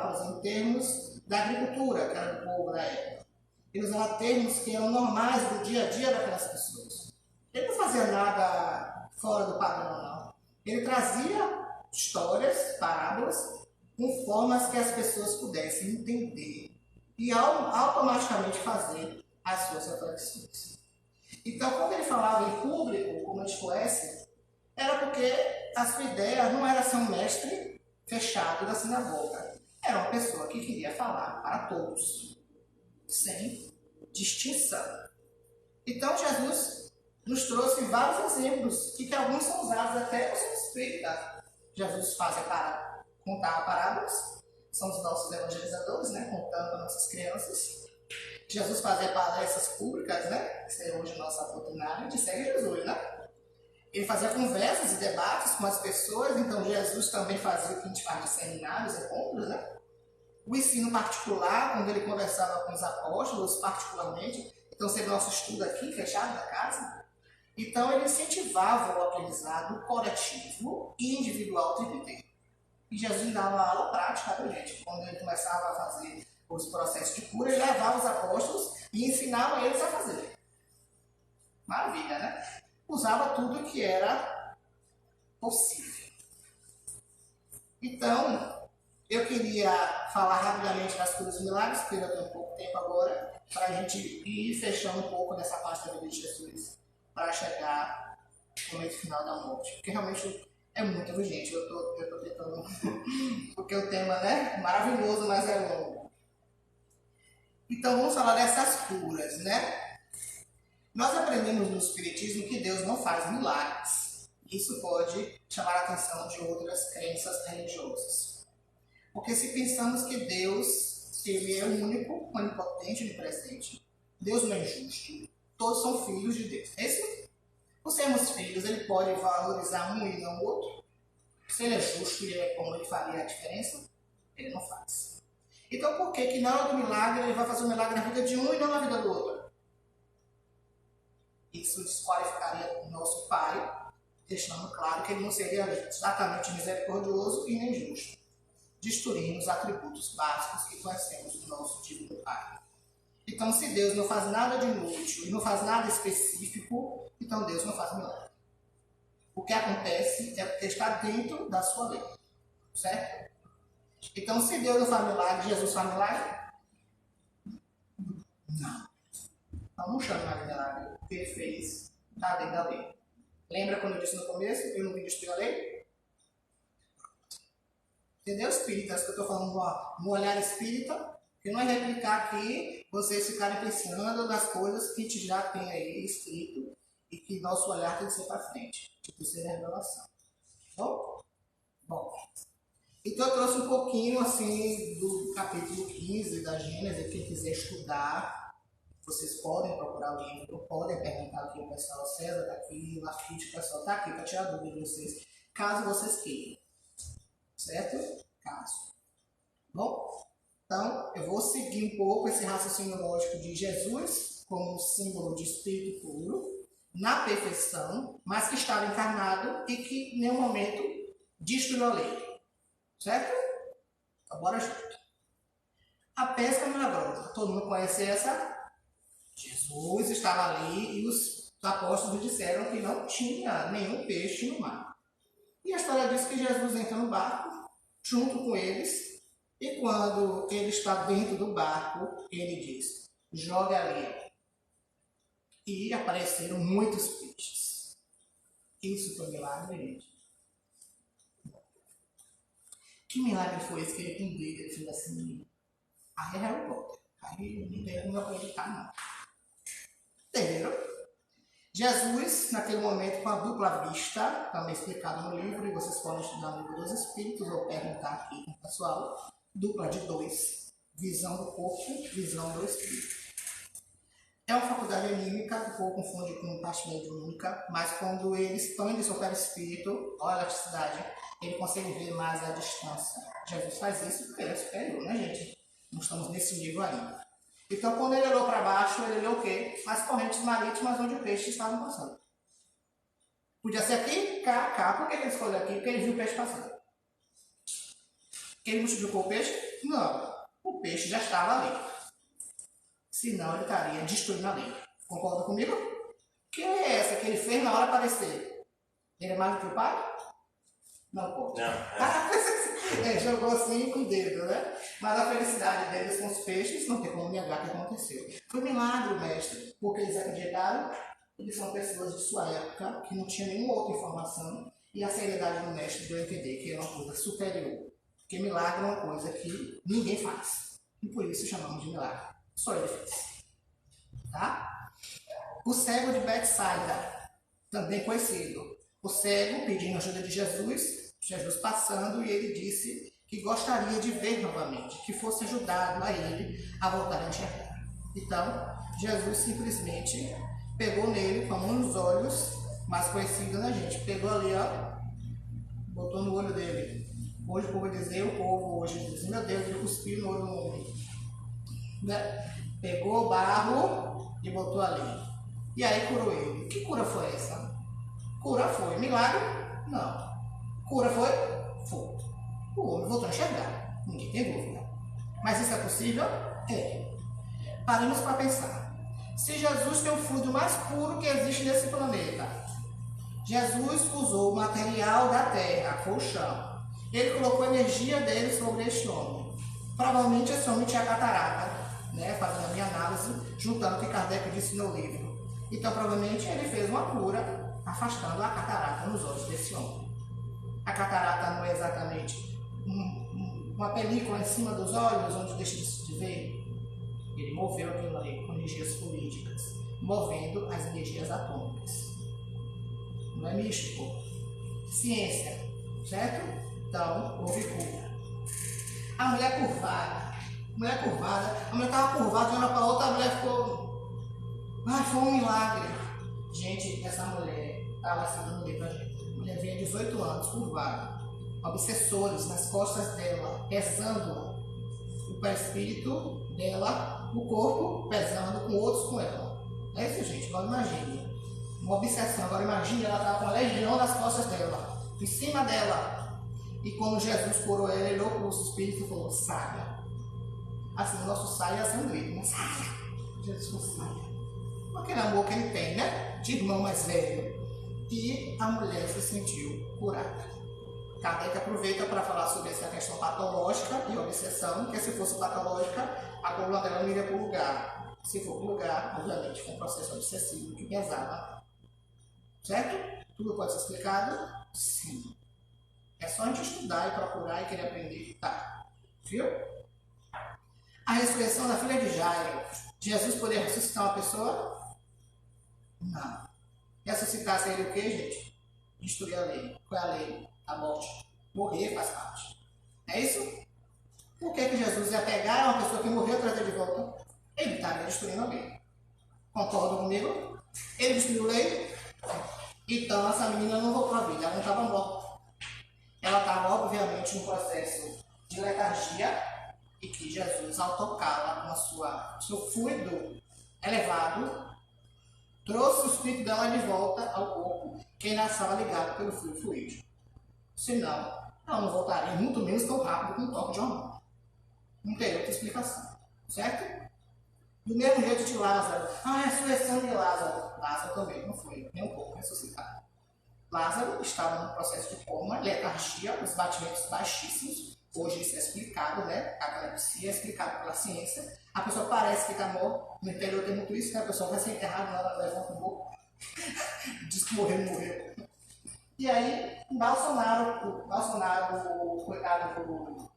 por exemplo, termos da agricultura, que era do povo da época. Ele usava termos que eram normais do dia a dia daquelas pessoas. Ele não fazia nada fora do padrão, não. Ele trazia histórias, parábolas, com formas que as pessoas pudessem entender e automaticamente fazer as suas reflexões. Então, quando ele falava em público, como a gente conhece, era porque a sua ideia não era ser um mestre fechado da sinagoga. Era uma pessoa que queria falar para todos, sem distinção. Então, Jesus nos trouxe vários exemplos, que alguns são usados até no seu espírita. Jesus fazia para contar parábolas, são os nossos evangelizadores, né, contando para nossas crianças. Jesus fazia palestras públicas, né, que é hoje a nossa doutrinária, de segue Jesus, né? Ele fazia conversas e debates com as pessoas, então Jesus também fazia o que a gente faz nos seminários, encontros, né? O ensino particular, quando ele conversava com os apóstolos, particularmente, então seria nosso estudo aqui, fechado da casa. Então ele incentivava o aprendizado coletivo e individual o tempo inteiro. E Jesus dava aula prática para a gente. Quando ele começava a fazer os processos de cura, ele levava os apóstolos e ensinava eles a fazer. Maravilha, né? Usava tudo que era possível. Então, eu queria falar rapidamente das curas e milagres, porque eu tenho pouco tempo agora, para a gente ir fechando um pouco dessa parte da vida de Jesus, para chegar no momento final da morte. Porque realmente é muito urgente. Eu tô tentando, porque o tema, né, é maravilhoso, mas é longo. Então, vamos falar dessas curas, né? Nós aprendemos no Espiritismo que Deus não faz milagres. Isso pode chamar a atenção de outras crenças religiosas. Porque se pensamos que Deus, ele é o único, onipotente e onipresente, Deus não é injusto, todos são filhos de Deus. Esse, por sermos filhos, ele pode valorizar um e não o outro. Se ele é justo e é como ele faria a diferença, ele não faz. Então por que na hora do milagre ele vai fazer um milagre na vida de um e não na vida do outro? Isso desqualificaria o nosso Pai, deixando claro que ele não seria exatamente misericordioso e nem justo, destruindo os atributos básicos que conhecemos do nosso Divino Pai. Então, se Deus não faz nada de inútil e não faz nada específico, então Deus não faz milagre. O que acontece é porque está dentro da sua lei, certo? Então, se Deus não faz milagre, Jesus faz milagre? Não. Então, não chama mais de milagre. O que ele fez está dentro da lei. Lembra quando eu disse no começo? Eu não vim destruir a lei? Entendeu, espíritas? Que eu estou falando no olhar espírita, que não é replicar aqui, vocês ficarem pensando nas coisas que a gente já tem aí escrito e que nosso olhar tem que ser para frente. Tipo, ser a revelação. Bom. Então eu trouxe um pouquinho assim do capítulo 15 da Gênesis. Quem quiser estudar, vocês podem procurar o livro, podem perguntar aqui o pessoal, César está aqui, o Lafite, o pessoal está aqui para tirar dúvida de vocês, caso vocês queiram. Certo? Caso. Bom, então eu vou seguir um pouco esse raciocínio lógico de Jesus como um símbolo de espírito puro, na perfeição, mas que estava encarnado e que em nenhum momento destruiu a lei. Certo? Então bora junto. A pesca milagrosa. Todo mundo conhece essa? Jesus estava ali e os apóstolos disseram que não tinha nenhum peixe no mar. E a história diz que Jesus entra no barco, junto com eles, e quando ele está dentro do barco, ele diz, joga ali. E apareceram muitos peixes. Isso foi milagre, gente. Que milagre foi esse que ele com o dedo, ele fez assim? Aí é Harry Potter. Aí não tem como acreditar, não. Entenderam? Jesus, naquele momento, com a dupla vista, também explicado no livro, e vocês podem estudar no livro dos Espíritos, ou perguntar aqui com o pessoal, dupla de dois, visão do corpo, visão do espírito. É uma faculdade anímica, que o povo confunde com parte mediúnica, mas quando eles estão em seu perispírito, olha a elasticidade, ele consegue ver mais a distância. Jesus faz isso porque ele é superior, né, gente? Não estamos nesse nível ainda. Então, quando ele olhou para baixo, ele olhou o quê? As correntes marítimas onde o peixe estava passando. Podia ser aqui, cá. Por que ele escolheu aqui? Porque ele viu o peixe passando. Ele multiplicou o peixe? Não. O peixe já estava ali. Senão ele estaria destruindo a lei. Concorda comigo? Que lei é essa que ele fez na hora de aparecer? Ele é mais do que o pai? Não pode. Não. Jogou assim com o dedo, né? Mas a felicidade deles com os peixes não tem como negar que aconteceu. Foi um milagre, mestre, porque eles acreditaram que eles são pessoas de sua época, que não tinham nenhuma outra informação, e a seriedade do mestre deu a entender que é uma coisa superior. Porque milagre é uma coisa que ninguém faz. E por isso chamamos de milagre. Só ele fez. Tá? O cego de Betsaida, também conhecido. O cego pedindo ajuda de Jesus, Jesus passando, e ele disse que gostaria de ver novamente, que fosse ajudado a ele a voltar a enxergar. Então, Jesus simplesmente pegou nele com a mão nos olhos, mais conhecido na gente, pegou ali, ó, botou no olho dele. Hoje o povo dizer, o povo hoje diz, meu Deus, ele cuspiu no olho do homem. Né? Pegou o barro e botou ali. E aí curou ele. Que cura foi essa? Cura foi. Milagre? Não. Cura foi? Foi. O homem voltou a enxergar. Ninguém tem dúvida. Mas isso é possível? É. Paremos para pensar. Se Jesus tem o fluido mais puro que existe nesse planeta, Jesus usou o material da terra, foi o chão. Ele colocou a energia dele sobre este homem. Provavelmente esse homem tinha catarata, né? Fazendo a minha análise, juntando o que Kardec disse no livro. Então, provavelmente, ele fez uma cura, afastando a catarata nos olhos desse homem. A catarata não é exatamente uma película em cima dos olhos, onde deixa de ver. Ele moveu aquilo ali com energias fluídicas, movendo as energias atômicas. Não é místico? Ciência, certo? Então, houve cura. A mulher curvada. A mulher estava curvada, de uma para outra, a mulher ficou... Ai, foi um milagre. Gente, essa mulher estava ensinando ali pra gente. A mulher vinha 18 anos, curvada. Obsessores nas costas dela, pesando o perispírito dela, o corpo pesando com outros com ela. É isso, gente, agora imagine. Uma obsessão, agora imagine, ela estava com a legião nas costas dela, em cima dela. E quando Jesus curou ela, ele olhou para o espírito e falou, saia. Assim, o nosso saia ia ser um grito, né? Saia. Jesus falou, saia. Aquele amor que ele tem, né? De irmão mais velho. E a mulher se sentiu curada. Kardec aproveita para falar sobre essa questão patológica e obsessão, que se fosse patológica, a coluna dela não iria para o lugar. Se for para o lugar, obviamente, foi um processo obsessivo que pesava. Certo? Tudo pode ser explicado? Sim. É só a gente estudar e procurar e querer aprender. Tá. Viu? A ressurreição da filha de Jairo. Jesus poderia ressuscitar uma pessoa? Não. Ressuscitasse ele o quê, gente? Destruir a lei. Qual é a lei? A morte. Morrer faz parte. É isso? Por que Jesus ia pegar uma pessoa que morreu e trazer de volta? Ele estaria destruindo a lei. Concorda comigo? Ele destruiu a lei? Então essa menina não voltou à vida. Ela não estava morta. Ela estava, obviamente, num processo de letargia e que Jesus, ao tocá-la com seu fluido elevado, trouxe o espírito dela de volta ao corpo, que ainda estava ligado pelo fluido fluídico. Senão, ela não voltaria, muito menos tão rápido com um toque de uma mão. Não tem outra explicação. Certo? Do mesmo jeito de Lázaro. A ressurreição de Lázaro. Lázaro também não foi nem um pouco ressuscitado. Lázaro estava no processo de coma, letargia, os batimentos baixíssimos. Hoje isso é explicado, né? A catalepsia é explicado pela ciência. A pessoa parece que está morta. No interior tem muito isso, né? A pessoa vai ser enterrada, ela levanta um pouco. Diz que morreu. E aí, embalsamaram o coitado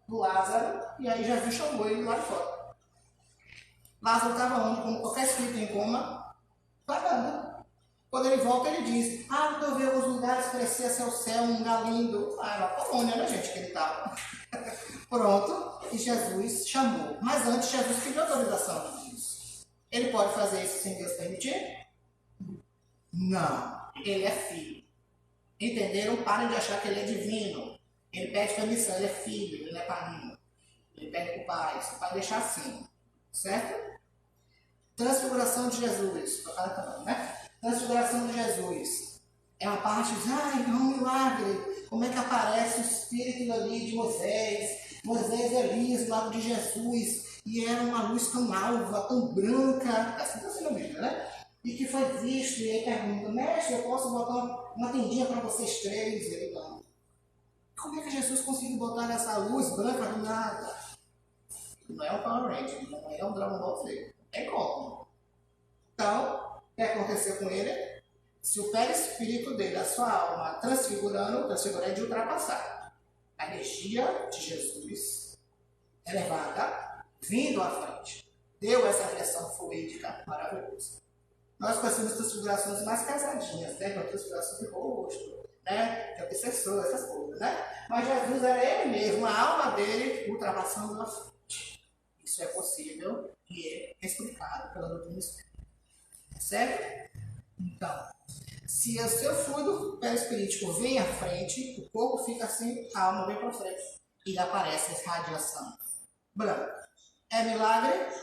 do Lázaro, e aí Jesus chamou ele lá de fora. Lázaro estava onde? Como qualquer espírito em coma, pagando. Quando ele volta, ele diz, quando eu vi alguns lugares, parecia ser o céu, um lugar lindo. Era a colônia, né, gente, que ele estava. Pronto, e Jesus chamou. Mas antes, Jesus pediu autorização disso. Ele pode fazer isso sem Deus permitir? Não. Ele é filho. Entenderam? Parem de achar que ele é divino. Ele pede permissão, ele é filho, ele não é padrinho. Ele pede para o pai, você pode deixar assim. Certo? Transfiguração de Jesus. Né? Transfiguração de Jesus. É uma parte de, é um milagre. Como é que aparece o espírito ali de Moisés? Moisés e Elias do lado de Jesus. E era uma luz tão alva, tão branca. Assim está sendo Bíblia, né? E que foi visto. E aí pergunta, mestre, eu posso botar uma tendinha para vocês três? E ele não. Como é que Jesus conseguiu botar essa luz branca do nada? Não é um Power Ranger, não é um Dragon Ball Z. Não tem como. Então, o que aconteceu com ele? Se o perispírito dele, a sua alma, transfigurando é de ultrapassar. A energia de Jesus elevada, vindo à frente, deu essa direção fluídica maravilhosa. Nós conhecemos transfigurações mais casadinhas, né? Com transfiguração de rosto, né? De obsessor, essas coisas, né? Mas Jesus era ele mesmo, a alma dele ultrapassando a frente. Isso é possível e é explicado pela doutrina espírita. Certo? Então, se o seu fluido perispirítico vem à frente, o corpo fica assim, a alma vem para frente e aparece essa radiação branca. É milagre?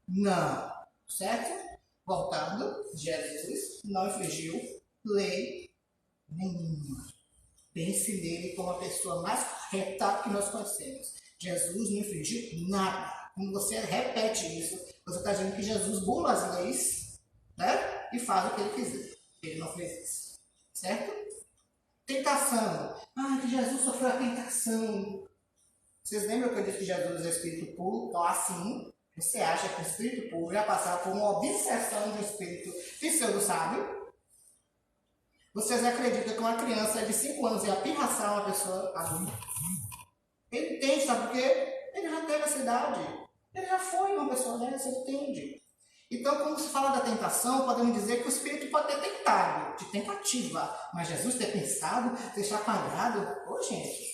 Não. Certo? Voltando, Jesus não infringiu lei nenhuma. Pense nele como a pessoa mais correta que nós conhecemos. Jesus não infringiu nada. Quando você repete isso, você está dizendo que Jesus bula as leis, né? E faz o que ele quiser. Ele não fez isso. Certo? Tentação. Que Jesus sofreu a tentação. Vocês lembram que eu disse que Jesus é espírito puro? Então, assim, você acha que o espírito puro ia passar por uma obsessão de um espírito pseudo-sábio? Vocês acreditam que uma criança de 5 anos ia pirraçar uma pessoa adulta? Ele entende, sabe por quê? Ele já teve essa idade. Ele já foi uma pessoa dessa, ele entende. Então, quando se fala da tentação, podemos dizer que o espírito pode ter tentado, de tentativa. Mas Jesus ter pensado, ter chacoalhado, gente,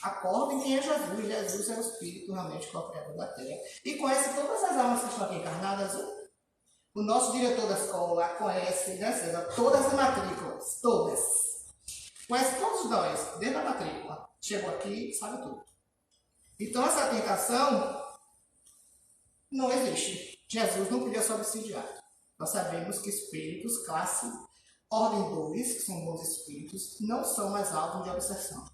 acordem quem é Jesus. Jesus é o espírito realmente que é o criador da terra. E conhece todas as almas que estão aqui encarnadas. O nosso diretor da escola conhece, né, César, todas as matrículas, todas. Conhece todos nós, desde a matrícula. Chegou aqui, sabe tudo. Então, essa tentação não existe. Jesus não podia ser obsidiado. Nós sabemos que espíritos, classe, ordem 2, que são bons espíritos, não são mais alvos de obsessão.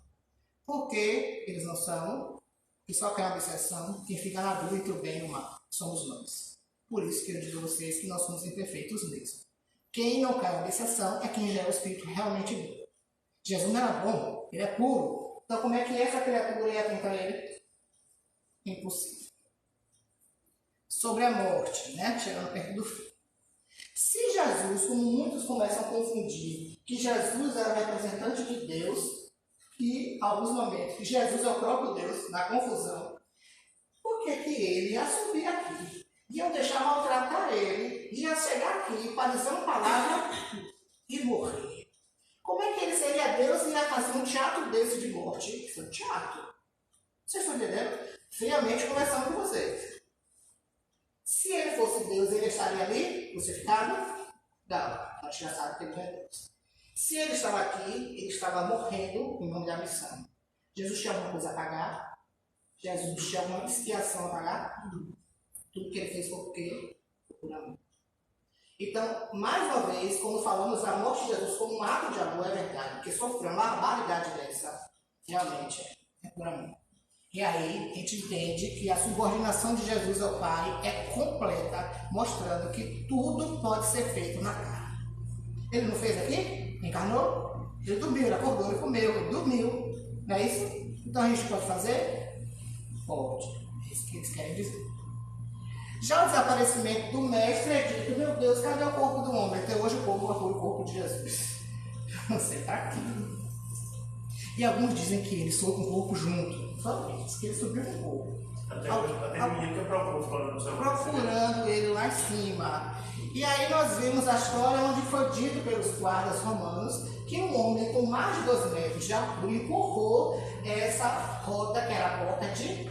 Por que eles não são? Que só quer obsessão, quem fica na dúvida entre o bem e o mal. Somos nós. Por isso que eu digo a vocês que nós somos imperfeitos mesmo. Quem não cai na obsessão é quem já é o espírito realmente bom. Jesus não era bom, ele é puro. Então como é que essa criatura ia tentar ele? Impossível. Sobre a morte, né? Chegando perto do fim. Se Jesus, como muitos começam a confundir, que Jesus era o representante de Deus, e, em alguns momentos, que Jesus é o próprio Deus, na confusão, por que ele ia subir aqui? Iam deixar maltratar ele, ia chegar aqui para dizer uma palavra e morrer. Como é que ele seria Deus e ia fazer um teatro desse de morte? Foi um teatro. Vocês estão entendendo? Friamente conversando com vocês. Se ele fosse Deus, ele estaria ali, crucificado? Não, nós já sabemos que ele não é Deus. Se ele estava aqui, ele estava morrendo em nome da missão. Jesus tinha alguma coisa a pagar? Jesus tinha alguma expiação a pagar? Tudo que ele fez foi porque por amor. Então, mais uma vez, quando falamos a morte de Jesus como um ato de amor, é verdade, porque sofreu uma barbaridade dessa, realmente é por amor. E aí a gente entende que a subordinação de Jesus ao Pai é completa, mostrando que tudo pode ser feito na carne. Ele não fez aqui? Encarnou? Ele dormiu, ele acordou, ele comeu, ele dormiu. Não é isso? Então a gente pode fazer? Pode. É isso que eles querem dizer. Já o desaparecimento do mestre é dito, meu Deus, cadê o corpo do homem? Até hoje o povo procura o corpo de Jesus. Não sei para quê. E alguns dizem que ele soube com o corpo junto. Só isso, que ele subiu com o corpo. Até o menino que eu procurando ele lá em cima. E aí nós vimos a história onde foi dito pelos guardas romanos que um homem com mais de 2 metros de altura empurrou essa roda, que era a porta de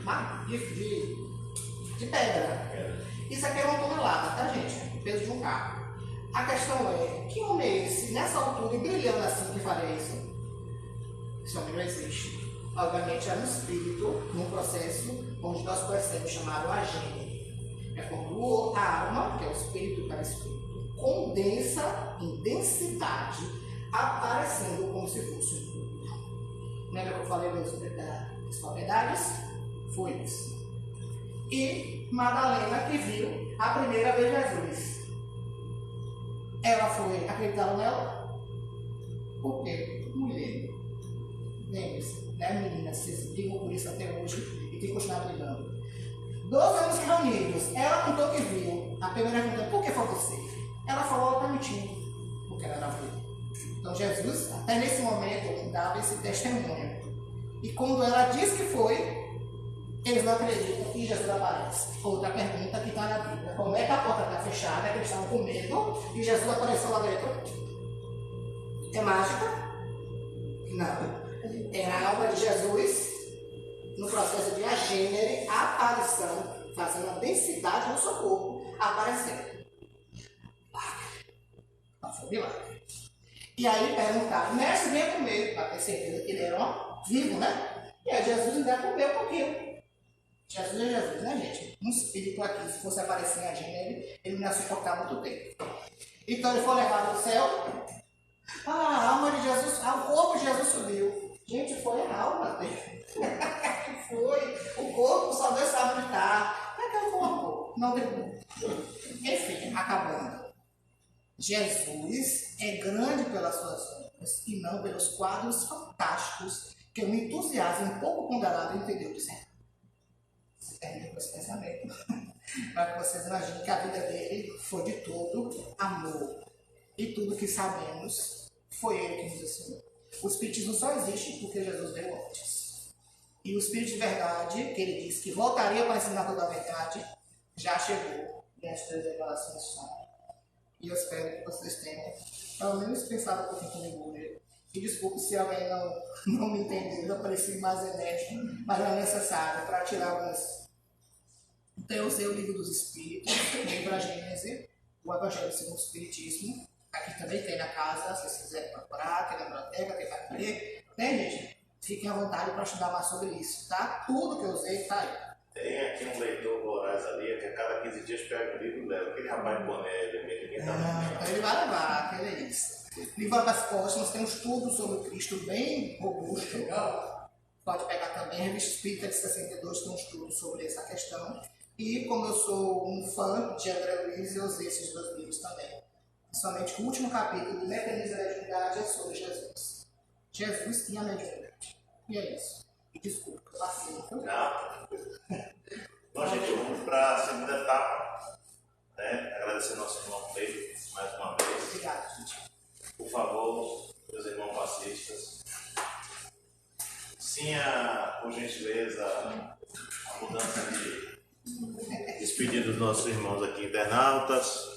pedra. Isso aqui é 1 tonelada, tá, gente? O peso de um carro. A questão é, que homem é esse, nessa altura e brilhando assim, que faria isso? Esse homem não existe. Obviamente é um espírito, num processo onde nós conhecemos chamado agênio. É quando a alma, que é o espírito para espírito, condensa em densidade, aparecendo como se fosse um corpo. Lembra que eu falei das propriedades? Foi isso. E Madalena, que viu a primeira vez Jesus. Ela foi acreditada nela? Por quê? Mulher. Lembre-se. até meninas, vocês brigam por isso até hoje e tem que continuar brigando. 12 anos reunidos, ela contou que viu. A primeira pergunta, por que foi você? Ela falou, ela está mentindo, porque ela era viu. Então Jesus, até nesse momento, dava esse testemunho. E quando ela diz que foi, eles não acreditam e Jesus aparece. Outra pergunta que está na Bíblia. Como é que a porta está fechada, que eles estavam com medo, e Jesus apareceu lá dentro? É mágica? Não. Era algo de Jesus, no processo de agênere, aparição, fazendo a densidade no seu corpo, aparecendo. Foi milagre. E aí perguntaram, mestre, venha comer, para ter certeza que ele era vivo, né? E aí Jesus ainda comeu um pouquinho. Jesus é Jesus, né, gente? Um espírito aqui, se fosse aparecer em agênere, ele não ia suportar muito tempo. Então ele foi levado ao céu. A alma de Jesus, o corpo de Jesus subiu. Gente, foi a alma dele. Foi. O corpo só Deus sabe onde está. Não é que é o corpo. Não deu. Enfim, acabando. Jesus é grande pelas suas obras e não pelos quadros fantásticos que o entusiasmo um pouco ponderado entendeu dizer. Você termina com esse pensamento. Para que vocês imaginem que a vida dele foi de todo amor. E tudo que sabemos foi ele que nos ensinou. O Espiritismo só existe porque Jesus veio antes. E o Espírito de verdade, que ele disse que voltaria para ensinar toda a verdade, já chegou diante das revelações do Senhor. E eu espero que vocês tenham, pelo menos, pensado um pouquinho comigo hoje. E desculpe se alguém não me entendeu, eu pareci mais enérgico, mas não é necessário para tirar algumas. Então eu usei o Livro dos Espíritos, o livro A Gênese, o Evangelho segundo o Espiritismo. Aqui também tem na casa, se vocês quiserem procurar, tem na biblioteca, tem para ler. Né, gente? Fiquem à vontade para estudar mais sobre isso, tá? Tudo que eu usei está aí. Tem aqui um leitor Moraes ali, que a cada 15 dias pega o livro e leva. Aquele rapaz de boné, ninguém tá Então ele vai levar, aquele é isso. Livro das Póstumas tem um estudo sobre o Cristo bem robusto. Pode pegar também, a Revista Espírita de 62 tem um estudo sobre essa questão. E como eu sou um fã de André Luiz, eu usei esses dois livros também. Somente o último capítulo do Mecanismo da Mediunidade é sobre Jesus. Jesus tinha mediunidade. E é isso. E desculpa, eu passei. Bom, gente, vamos para a segunda etapa. Né? Agradecer ao nosso irmão Pedro mais uma vez. Obrigado, gente. Por favor, meus irmãos passistas, sim, por gentileza, a mudança de despedir dos nossos irmãos aqui internautas.